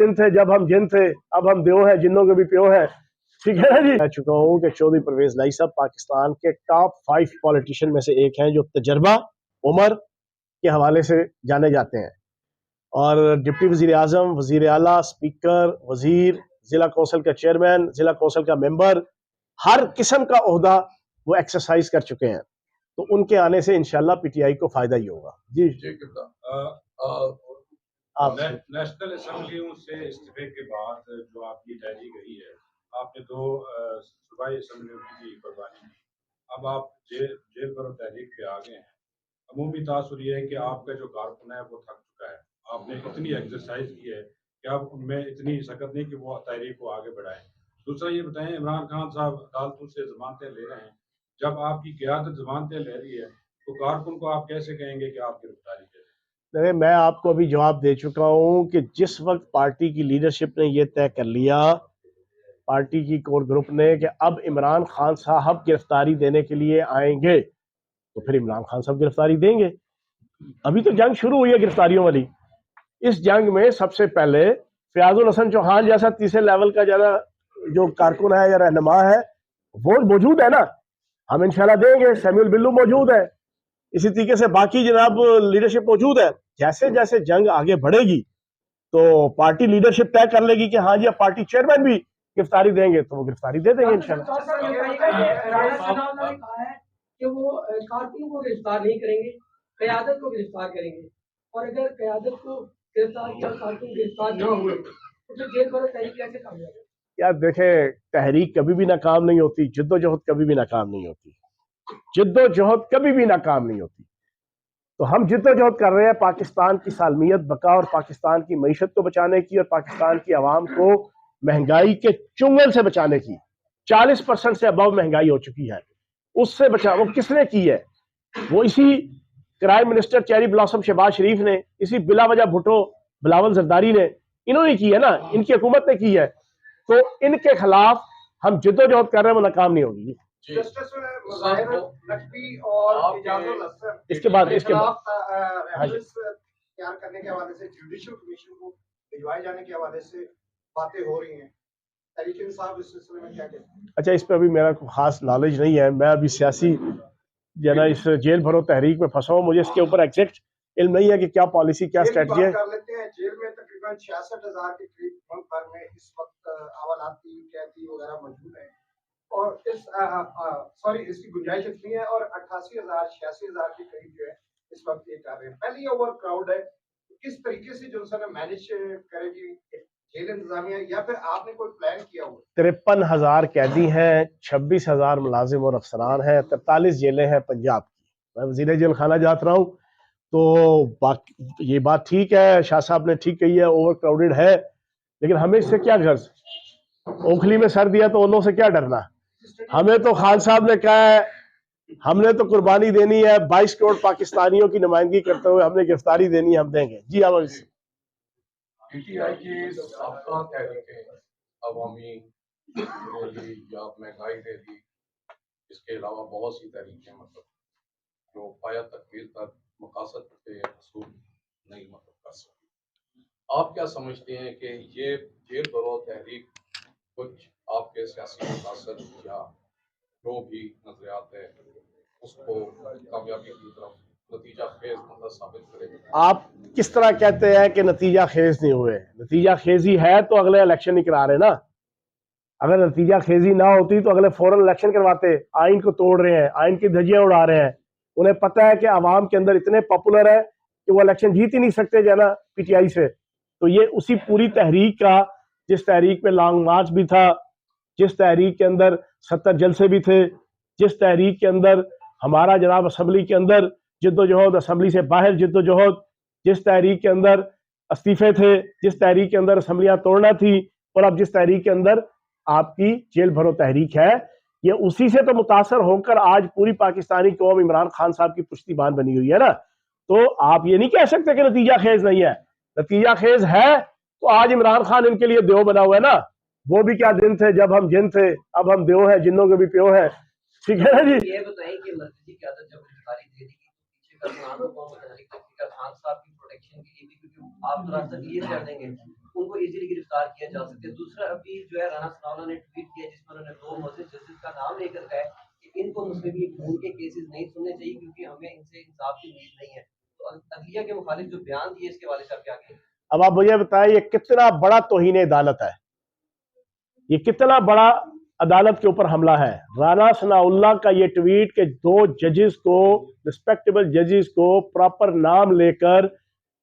दिन थे जब हम जिन थे, अब हम देव हैं, जिन्नों के भी प्यो हैं। ठीक है ना जी। कह चुका हूँ कि चौधरी परवेज लाई साहब पाकिस्तान के टॉप 5 पॉलिटिशियन में से एक हैं जो तजर्बा, उम्र के हवाले से जाने जाते हैं, और डिप्टी वजीर आजम, वजीर आला, स्पीकर, वजीर, जिला कौंसिल का चेयरमैन, जिला कौंसिल का मेंबर, हर किस्म का ओहदा वो एक्सरसाइज कर चुके हैं। तो उनके आने से इंशाल्लाह पीटीआई को फायदा ही होगा। जी आप नेशनल असेंबली से इस्तीफे के बाद जो आपकी तहरीक रही है, आपने 2 सूबाई असेंबलियों की कुर्बानी की, अब आप जेल पर तहरीक पे आ गए हैं। अमूमी तासुर ये है कि आपका जो कारकुन है वो थक चुका है, आपने इतनी एक्सरसाइज की है कि अब उनमें इतनी सकत नहीं कि वो तहरीक को आगे बढ़ाएं। दूसरा ये बताएं, इमरान खान साहब अदालतों से जमानतें ले रहे हैं, जब आपकी क़यादत जमानतें ले रही है तो कारकुन को आप कैसे कहेंगे कि आप गिरफ्तारी करें? देखिए, मैं आपको अभी जवाब दे चुका हूं कि जिस वक्त पार्टी की लीडरशिप ने यह तय कर लिया, पार्टी की कोर ग्रुप ने, कि अब इमरान खान साहब गिरफ्तारी देने के लिए आएंगे, तो फिर इमरान खान साहब गिरफ्तारी देंगे। अभी तो जंग शुरू हुई है गिरफ्तारियों वाली। इस जंग में सबसे पहले फयाजुल हसन चौहान जैसा तीसरे लेवल का जो कारकुन है या रहनुमा है वो मौजूद है ना, हम इंशाल्लाह देंगे। सैमुअल बिल्लू मौजूद है, इसी तरीके से बाकी जनाब लीडरशिप मौजूद है। जैसे जैसे जंग आगे बढ़ेगी तो पार्टी लीडरशिप तय कर लेगी कि हाँ जी अब पार्टी चेयरमैन भी गिरफ्तारी देंगे, तो वो गिरफ्तारी दे देंगे इंशाल्लाह। वो कारकुन को गिरफ्तार नहीं करेंगे, क़यादत को गिरफ्तार करेंगे, और अगर क़यादत को गिरफ्तार किया, कारकुन गिरफ्तार ना हुए तो फिर जेल भरो तहरीक कैसे कामयाब है? यार देखें, तहरीक कभी भी नाकाम नहीं होती, जिद्दोजहद कभी भी नाकाम नहीं होती, जिद्दोजहद कभी भी नाकाम नहीं होती। तो हम जिद्दोजहद कर रहे हैं पाकिस्तान की सालमियत बका और पाकिस्तान की मईशत को बचाने की, और पाकिस्तान की आवाम को महंगाई के चुंगल से बचाने की। 40% से अबव महंगाई हो चुकी है, उससे बचा वो किसने की है? वो इसी crime minister cherry blossom Shahbaz Sharif ने, इसी बिला वजह भुट्टो बिलावल जरदारी ने, इन्होंने की है ना, इनकी हुकूमत ने की है। तो इनके खिलाफ हम जिद्दोजहद कर रहे हैं, वो नाकाम नहीं होगी। इसके बाद तैयार करने के हवाले से जुडिशल कमीशन को भिजवाए जाने के हवाले से बातें हो रही हैं, तहरीक इंसाफ इस सिलसिले में क्या कहते हैं? अच्छा, इस पर अभी मेरा कोई खास नॉलेज नहीं है, मैं अभी सियासी जना इस जेल भरो तहरीक में फंसा हूँ, मुझे इसके ऊपर एग्जैक्ट इल्म नहीं है कि क्या पॉलिसी क्या स्ट्रेटजी है। कर लेते हैं, जेल में तकरीबन 66,000 के करीब मुल्क भर में इस वक्त हवालाती कैदी वगैरह मौजूद हैं, और इसकी गुंजाइश इतनी है, और 88,000 86,000 के करीब जो है इस वक्त ये कर रहे हैं। पहले ओवर क्राउड है, किस तरीके से जो है मैनेज करेगी जेल इंतजामिया, या फिर आपने कोई प्लान किया हुआ? 53,000 कैदी हैं, 26,000 मुलाजिम और अफसरान हैं, 43 जेलें हैं पंजाब की। मैं वजीर जेल खाना जात रहा हूँ, तो ये बात ठीक है, शाह साहब ने ठीक कही है, ओवर क्राउडेड है, लेकिन हमें इससे क्या गर्ज? ओखली में सर दिया तो उन्हों से क्या डरना? हमें तो खान साहब ने कहा है, हमने तो कुर्बानी देनी है, 22 करोड़ पाकिस्तानियों की नुमाइंदगी करते हुए हमने गिरफ्तारी देनी है, हम देंगे। जी आवाज पीटीआई की साबका तहरीकें अवामी रैली या महंगाई रैली, इसके अलावा बहुत सी तहरीकें जो पाया तकमील तक मकासद पे हसूल नहीं कर सकी। आप क्या समझते हैं कि ये जेल भरो तहरीक कुछ आपके सियासी मकासद या जो भी नजरियात है उसको कामयाबी की तरफ नतीजा खेज साबित करेगा? आप किस तरह कहते हैं कि नतीजा खेज नहीं हुए? नतीजा खेजी है तो अगले इलेक्शन नहीं करा रहे ना। अगर नतीजा खेजी ना होती तो अगले फौरन इलेक्शन करवाते। आइन को तोड़ रहे हैं, आइन की धज्जियां उड़ा रहे हैं। उन्हें पता है कि आवाम के अंदर इतने पॉपुलर है कि वो इलेक्शन जीत ही नहीं सकते जाना पीटीआई से। तो ये उसी पूरी तहरीक का, जिस तहरीक में लॉन्ग मार्च भी था, जिस तहरीक के अंदर 70 जलसे भी थे, जिस तहरीक के अंदर हमारा जनाब असम्बली के अंदर जिद्दोजहद, असम्बली से बाहर जिद्दोजहद, जिस तहरीक के अंदर इस्तीफे थे, जिस तहरीक के अंदर असम्बलियां तोड़ना थी, और अब जिस तहरीक के अंदर आपकी जेल भरो तहरीक है, ये उसी से तो मुतासर होकर आज पूरी पाकिस्तानी कौम इमरान खान साहब की पुश्तीबान बनी हुई है ना। तो आप ये नहीं कह सकते कि नतीजा खेज नहीं है। नतीजा खेज है तो आज इमरान खान इनके लिए देव बना हुआ है ना। वो भी क्या दिन थे जब हम जिन थे, अब हम देव हैं, जिन्नों के भी प्यो हैं। ठीक है ना जी। ये बताइए कि मर्कजी क़यादत जब गिरफ्तारी दे दी पीछे का खान साहब की प्रोटेक्शन के लिए भी, क्योंकि आप तो रास्ता क्लियर कर देंगे उनको इजीली गिरफ्तार किया जा सके। दूसरा, अभी जो है राणा सनाउल्लाह ने ट्वीट किया जिसमें उन्होंने 2 मौजूद जजेस का नाम लेकर कहा है कि इनको मुस्लिम लीग खून के केसेस नहीं सुनने चाहिए क्योंकि हमें इनसे इंसाफ की उम्मीद नहीं है। तो अदलिया के मुखालिफ जो बयान दिए इसके हवाले से आप क्या कहेंगे? अब आप मुझे बताएं ये कितना बड़ा तौहीन अदालत है, ये कितना बड़ा अदालत के ऊपर हमला है। राणा सनाउल्लाह का ये ट्वीट कि 2 जजेस को, रिस्पेक्टेबल जजेस को प्रॉपर नाम लेकर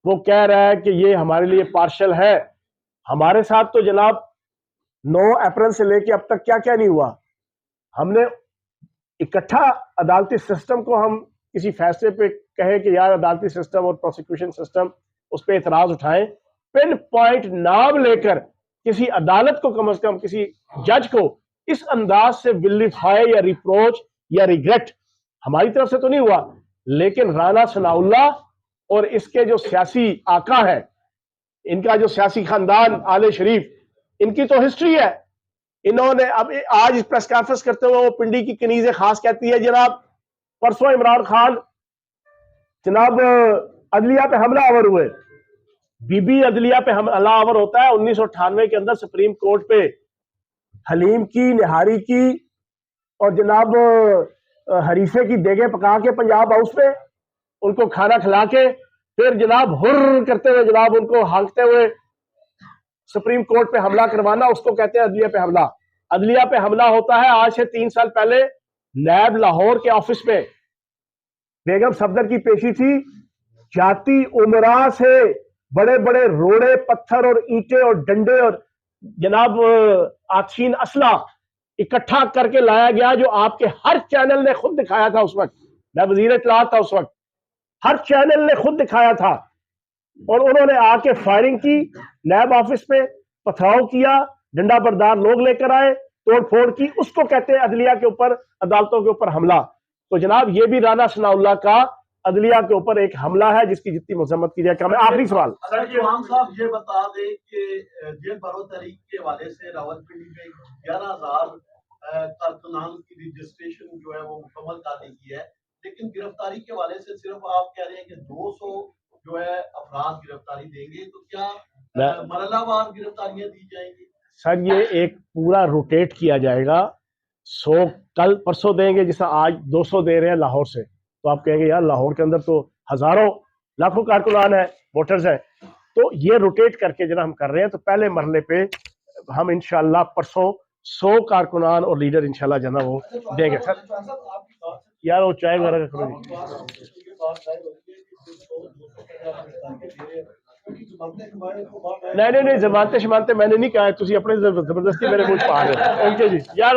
वो कह रहा है कि ये हमारे लिए पार्शल है। हमारे साथ तो जनाब 9 अप्रैल से लेके अब तक क्या क्या नहीं हुआ। हमने इकट्ठा अदालती सिस्टम को हम किसी फैसले पे कहे कि यार अदालती सिस्टम और प्रोसिक्यूशन सिस्टम उस पर इतराज उठाएं, पिन पॉइंट नाम लेकर किसी अदालत को कम से कम किसी जज को इस अंदाज से विलिफाई या रिप्रोच या रिग्रेट हमारी तरफ से तो नहीं हुआ। लेकिन राणा सनाउल्लाह और इसके जो सियासी आका है, इनका जो सियासी खानदान आले शरीफ, इनकी तो हिस्ट्री है। इन्होंने अब आज प्रेस कॉन्फ्रेंस करते हुए वो पिंडी की कनीज़ खास कहती है जनाब परसों इमरान खान जनाब अदलिया पे हमला आवर हुए। बीबी अदलिया पे हमला आवर होता है 1998 के अंदर सुप्रीम कोर्ट पे हलीम की, निहारी की और जनाब हरीसे की देगे पका के पंजाब हाउस पे उनको खाना खिला के फिर जनाब हुर्र करते हुए जनाब उनको हाँकते हुए सुप्रीम कोर्ट पे हमला करवाना, उसको कहते हैं अदलिया पे हमला। अदलिया पे हमला होता है आज से 3 साल पहले नैब लाहौर के ऑफिस में बेगम सफदर की पेशी थी। जाती उमरा से बड़े बड़े रोड़े, पत्थर और ईंटें और डंडे और जनाब आतशीन असला इकट्ठा करके लाया गया, जो आपके हर चैनल ने खुद दिखाया था उस वक्त। मैं वजीर इत्तलात था उस वक्त, हर चैनल ने खुद दिखाया था। और उन्होंने आके फायरिंग की, नैब ऑफिस पे पथराव किया, डंडा बरदार लोग लेकर आए, तोड़ फोड़ की। उसको कहते हैं अदलिया के ऊपर, अदालतों के ऊपर हमला। तो जनाब ये भी राणा सनाउल्लाह का अदलिया के ऊपर एक हमला है जिसकी जितनी मजम्मत की जाए कम है। आखिरी सवाल इमाम साहब ये बता दें कि जेल भरो तहरीक के हवाले से रावलपिंडी में 11,000 कारकुनान की रजिस्ट्रेशन जो है वो मुकम्मल करने की है, लेकिन गिरफ्तारी के हवाले से सिर्फ आप कह रहे हैं कि 200 जो है अफराद गिरफ्तारी देंगे, तो क्या मरहलावार गिरफ्तारियां दी जाएंगी? सर ये एक पूरा रोटेट किया जाएगा। 100 कल परसों देंगे, जैसा आज 200 दे रहे हैं लाहौर से, तो आप कहेंगे यार लाहौर के अंदर तो हजारों लाखों कारकुनान है, वोटर्स हैं। तो ये रोटेट करके जरा हम कर रहे हैं। तो पहले मरले पे हम इंशाल्लाह परसों 100 कारकुनान और लीडर इंशाल्लाह जना वो देंगे। सर यार वो चाय वगैरह का करो। नहीं जमानते शमानते मैंने नहीं कहा, तुसी अपने जबरदस्ती मेरे मुंह पा रहे हो। ओके जी यार